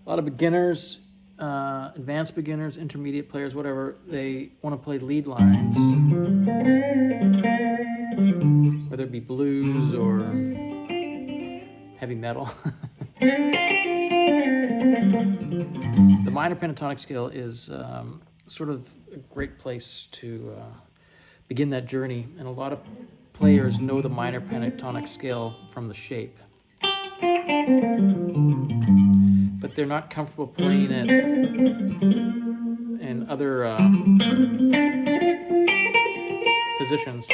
A lot of beginners, advanced beginners, intermediate players, whatever, they want to play lead lines, whether it be blues or heavy metal. The minor pentatonic scale is sort of a great place to begin that journey, and a lot of players know the minor pentatonic scale from the shape, but they're not comfortable playing it in other positions.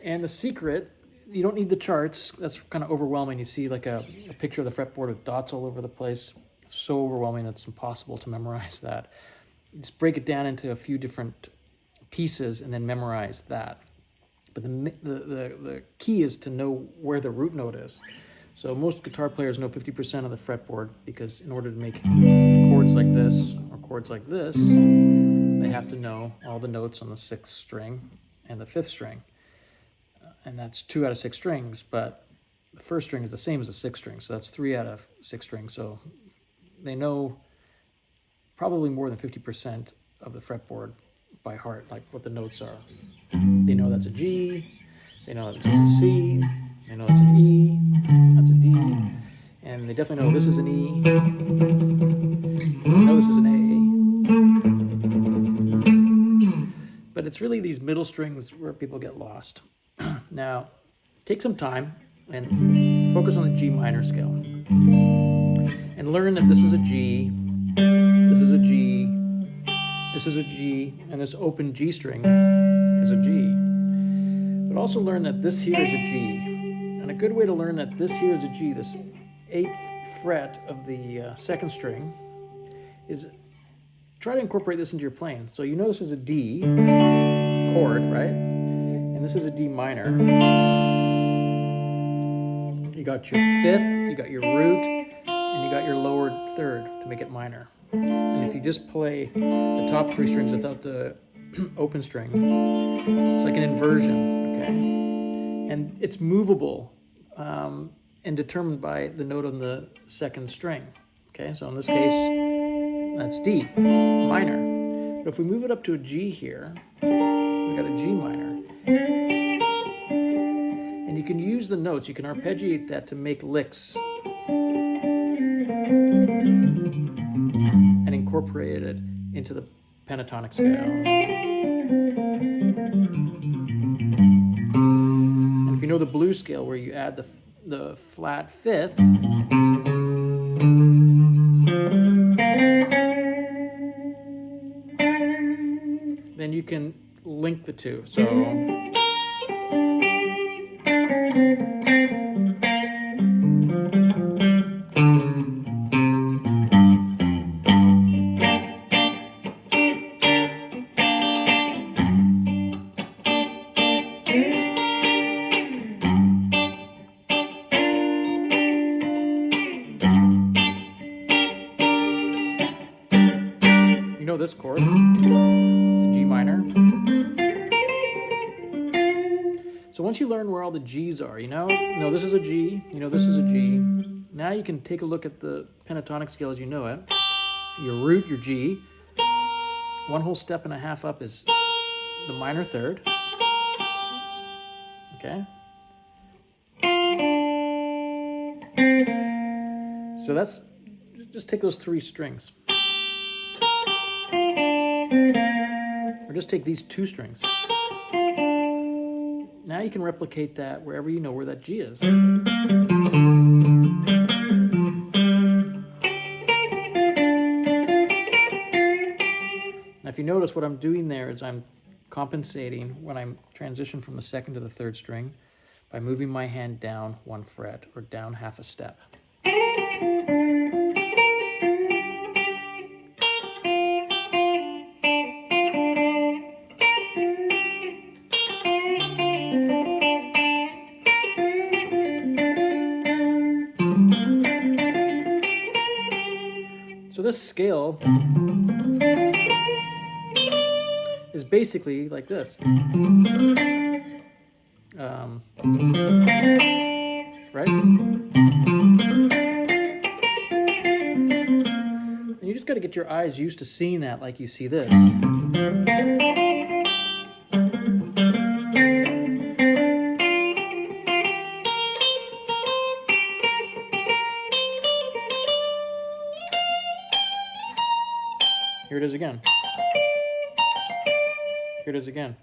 And the secret, you don't need the charts. That's kind of overwhelming. You see like a picture of the fretboard with dots all over the place. It's so overwhelming it's impossible to memorize that. Just break it down into a few different pieces and then memorize that. But the key is to know where the root note is. So most guitar players know 50% of the fretboard, because in order to make chords like this or chords like this, they have to know all the notes on the 6th string and the 5th string. And that's 2 out of 6 strings, but the 1st string is the same as the 6th string, so that's 3 out of 6 strings. So they know probably more than 50% of the fretboard by heart, like what the notes are. They know that's a G, they know that's a C, they know it's an E, that's a D, and they definitely know this is an E, they know this is an A. But it's really these middle strings where people get lost. Now, take some time and focus on the G minor scale. And learn that this is a G, this is a G, this is a G, and this open G string is a G. But also learn that this here is a G. And a good way to learn that this here is a G, this 8th fret of the 2nd string, is try to incorporate this into your playing. So you know this is a D chord, right? And this is a D minor. You got your 5th, you got your root, and you got your lowered 3rd to make it minor. And if you just play the top 3 strings without the open string, it's like an inversion, okay? And it's movable and determined by the note on the 2nd string, okay? So in this case, that's D minor. But if we move it up to a G here, we got a G minor. And you can use the notes, you can arpeggiate that to make licks and incorporate it into the pentatonic scale. And if you know the blues scale, where you add the flat 5th, then you can link the two. So you know this chord, it's a G minor. So once you learn where all the G's are, you know this is a G, you know this is a G. Now you can take a look at the pentatonic scale as you know it. Your root, your G. 1 whole step and a half up is the minor 3rd. Okay? So that's, just take those 3 strings. Or just take these 2 strings. Now you can replicate that wherever you know where that G is. Now if you notice, what I'm doing there is I'm compensating when I'm transition from the 2nd to the 3rd string by moving my hand down 1 fret or down half a step. So this scale is basically like this. Right? And you just got to get your eyes used to seeing that like you see this. Here it is again. Here it is again.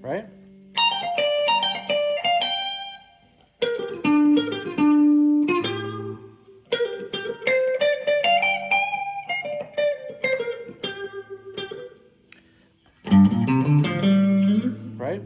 Right? Right?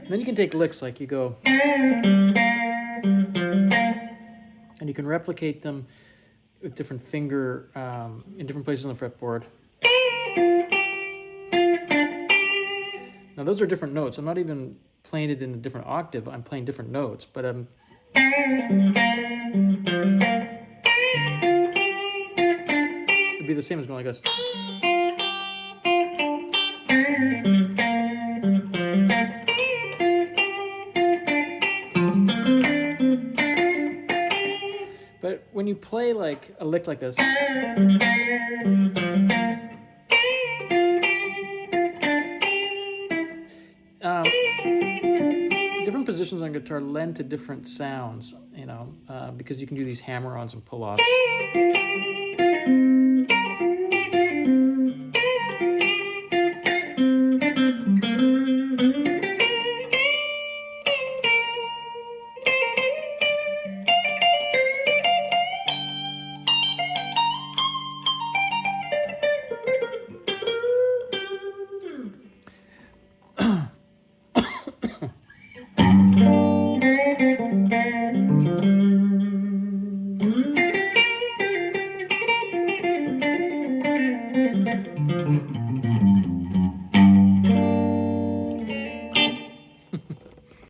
Then you can take licks like you go, and you can replicate them with different finger in different places on the fretboard. Now those are different notes. I'm not even playing it in a different octave. I'm playing different notes, but it'd be the same as going like this. But when you play like a lick like this, different positions on guitar lend to different sounds, you know, because you can do these hammer-ons and pull-offs.